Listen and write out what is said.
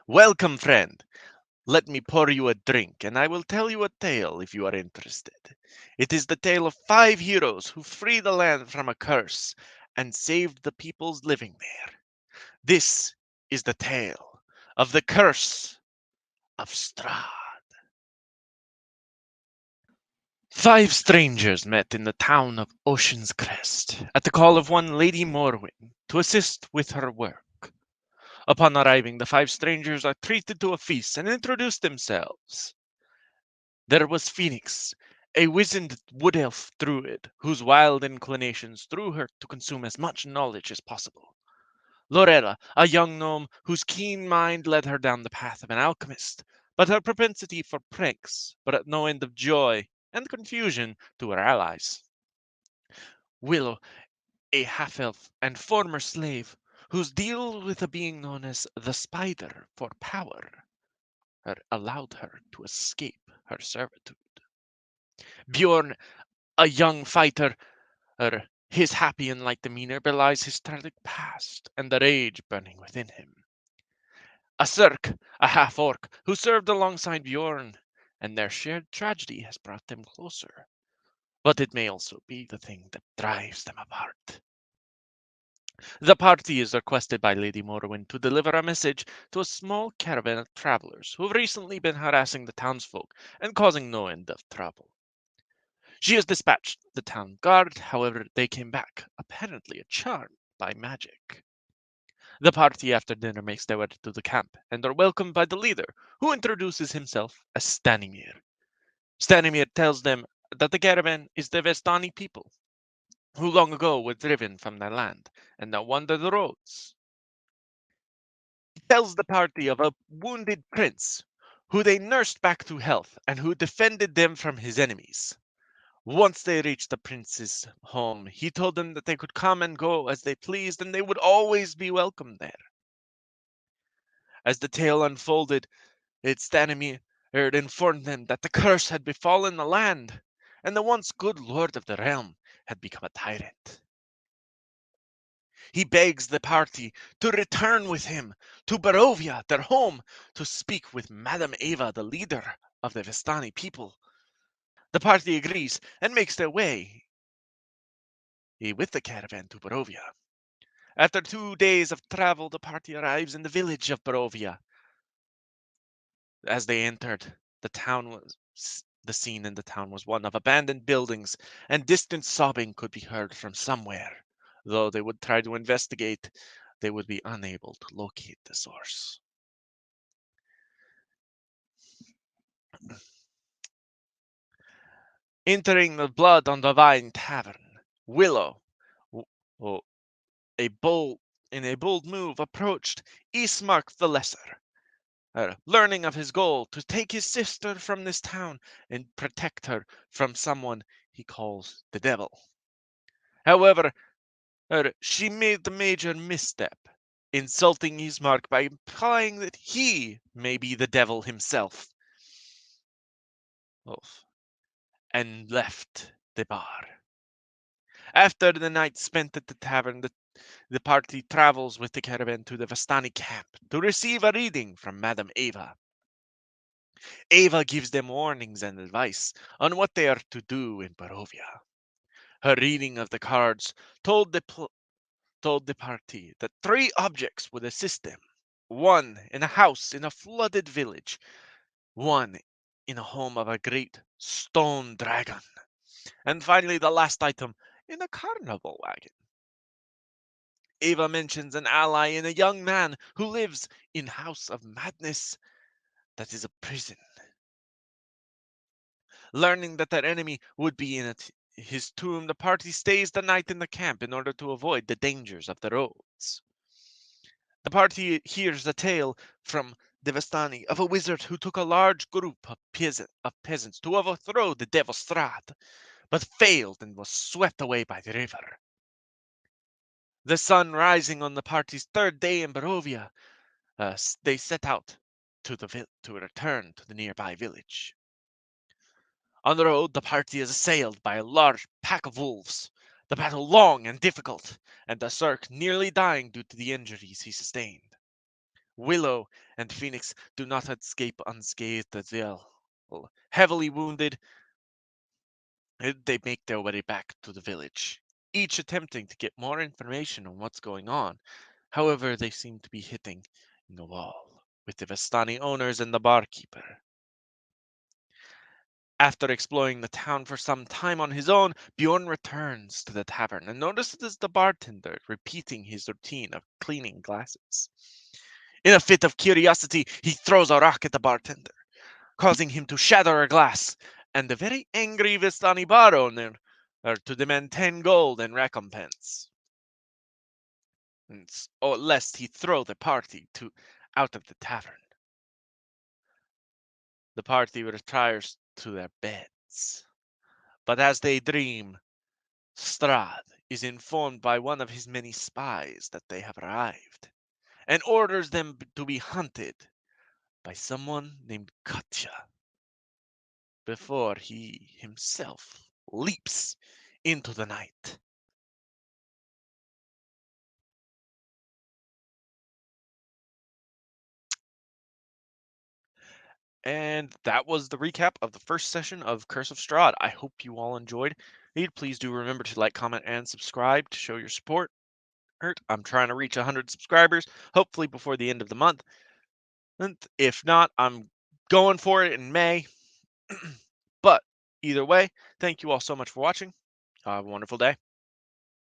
Welcome, friend. Let me pour you a drink, and I will tell you a tale if you are interested. It is the tale of 5 heroes who freed the land from a curse and saved the peoples living there. This is the tale of the curse of Strahd. 5 strangers met in the town of Ocean's Crest at the call of one Lady Morwin to assist with her work. Upon arriving, the 5 strangers are treated to a feast and introduce themselves. There was Phoenix, a wizened wood elf druid whose wild inclinations drew her to consume as much knowledge as possible. Lorella, a young gnome whose keen mind led her down the path of an alchemist, but her propensity for pranks brought no end of joy and confusion to her allies. Willow, a half elf and former slave, whose deal with a being known as the Spider for power had allowed her to escape her servitude. Bjorn, a young fighter, his happy and light demeanor belies his tragic past and the rage burning within him. A Cirque, a half orc, who served alongside Bjorn, and their shared tragedy has brought them closer. But it may also be the thing that drives them apart. The party is requested by Lady Morrowind to deliver a message to a small caravan of travelers who have recently been harassing the townsfolk and causing no end of trouble. She has dispatched the town guard, however, they came back, apparently charmed by magic. The party after dinner makes their way to the camp and are welcomed by the leader, who introduces himself as Stanimir. Stanimir tells them that the caravan is the Vestani people, who long ago were driven from their land and now wander the roads. He tells the party of a wounded prince, who they nursed back to health and who defended them from his enemies. Once they reached the prince's home, he told them that they could come and go as they pleased and they would always be welcome there. As the tale unfolded, Stanimir informed them that the curse had befallen the land, and the once good lord of the realm had become a tyrant. He begs the party to return with him to Barovia, their home, to speak with Madame Eva, the leader of the Vestani people. The party agrees and makes their way with the caravan to Barovia. After 2 days of travel, the party arrives in the village of Barovia. As they entered, the scene in the town was one of abandoned buildings, and distant sobbing could be heard from somewhere. Though they would try to investigate, they would be unable to locate the source. Entering the Blood on the Vine Tavern, Willow, oh, a bold in a bold move, approached Ismark the Lesser, learning of his goal to take his sister from this town and protect her from someone he calls the devil. However, she made the major misstep, insulting Ismark by implying that he may be the devil himself. Oof. And left the bar. After the night spent at the tavern, the party travels with the caravan to the Vastani camp to receive a reading from Madame Eva. Eva gives them warnings and advice on what they are to do in Barovia. Her reading of the cards told told the party that 3 objects would assist them. One in a house in a flooded village, one in a home of a great stone dragon, and finally the last item in a carnival wagon. Eva mentions an ally in a young man who lives in House of Madness that is a prison. Learning that their enemy would be in his tomb, the party stays the night in the camp in order to avoid the dangers of the roads. The party hears a tale from Devastani of a wizard who took a large group of peasants to overthrow the devil Strahd, but failed and was swept away by the river. The sun rising on the party's 3rd day in Barovia, they set out to return to the nearby village. On the road, the party is assailed by a large pack of wolves. The battle long and difficult, and the Cirque nearly dying due to the injuries he sustained. Willow and Phoenix do not escape unscathed as well. Heavily wounded, they make their way back to the village, each attempting to get more information on what's going on. However, they seem to be hitting the wall with the Vestani owners and the barkeeper. After exploring the town for some time on his own, Bjorn returns to the tavern and notices the bartender repeating his routine of cleaning glasses. In a fit of curiosity, he throws a rock at the bartender, causing him to shatter a glass, and the very angry Vistani bar owner to demand 10 gold in recompense, or lest he throw the party out of the tavern. The party retires to their beds, but as they dream, Strahd is informed by one of his many spies that they have arrived, and orders them to be hunted by someone named Katya before he himself leaps into the night. And that was the recap of the first session of Curse of Strahd. I hope you all enjoyed. Please do remember to like, comment, and subscribe to show your support. I'm trying to reach 100 subscribers, hopefully before the end of the month. And if not, I'm going for it in May. But either way, thank you all so much for watching. Have a wonderful day.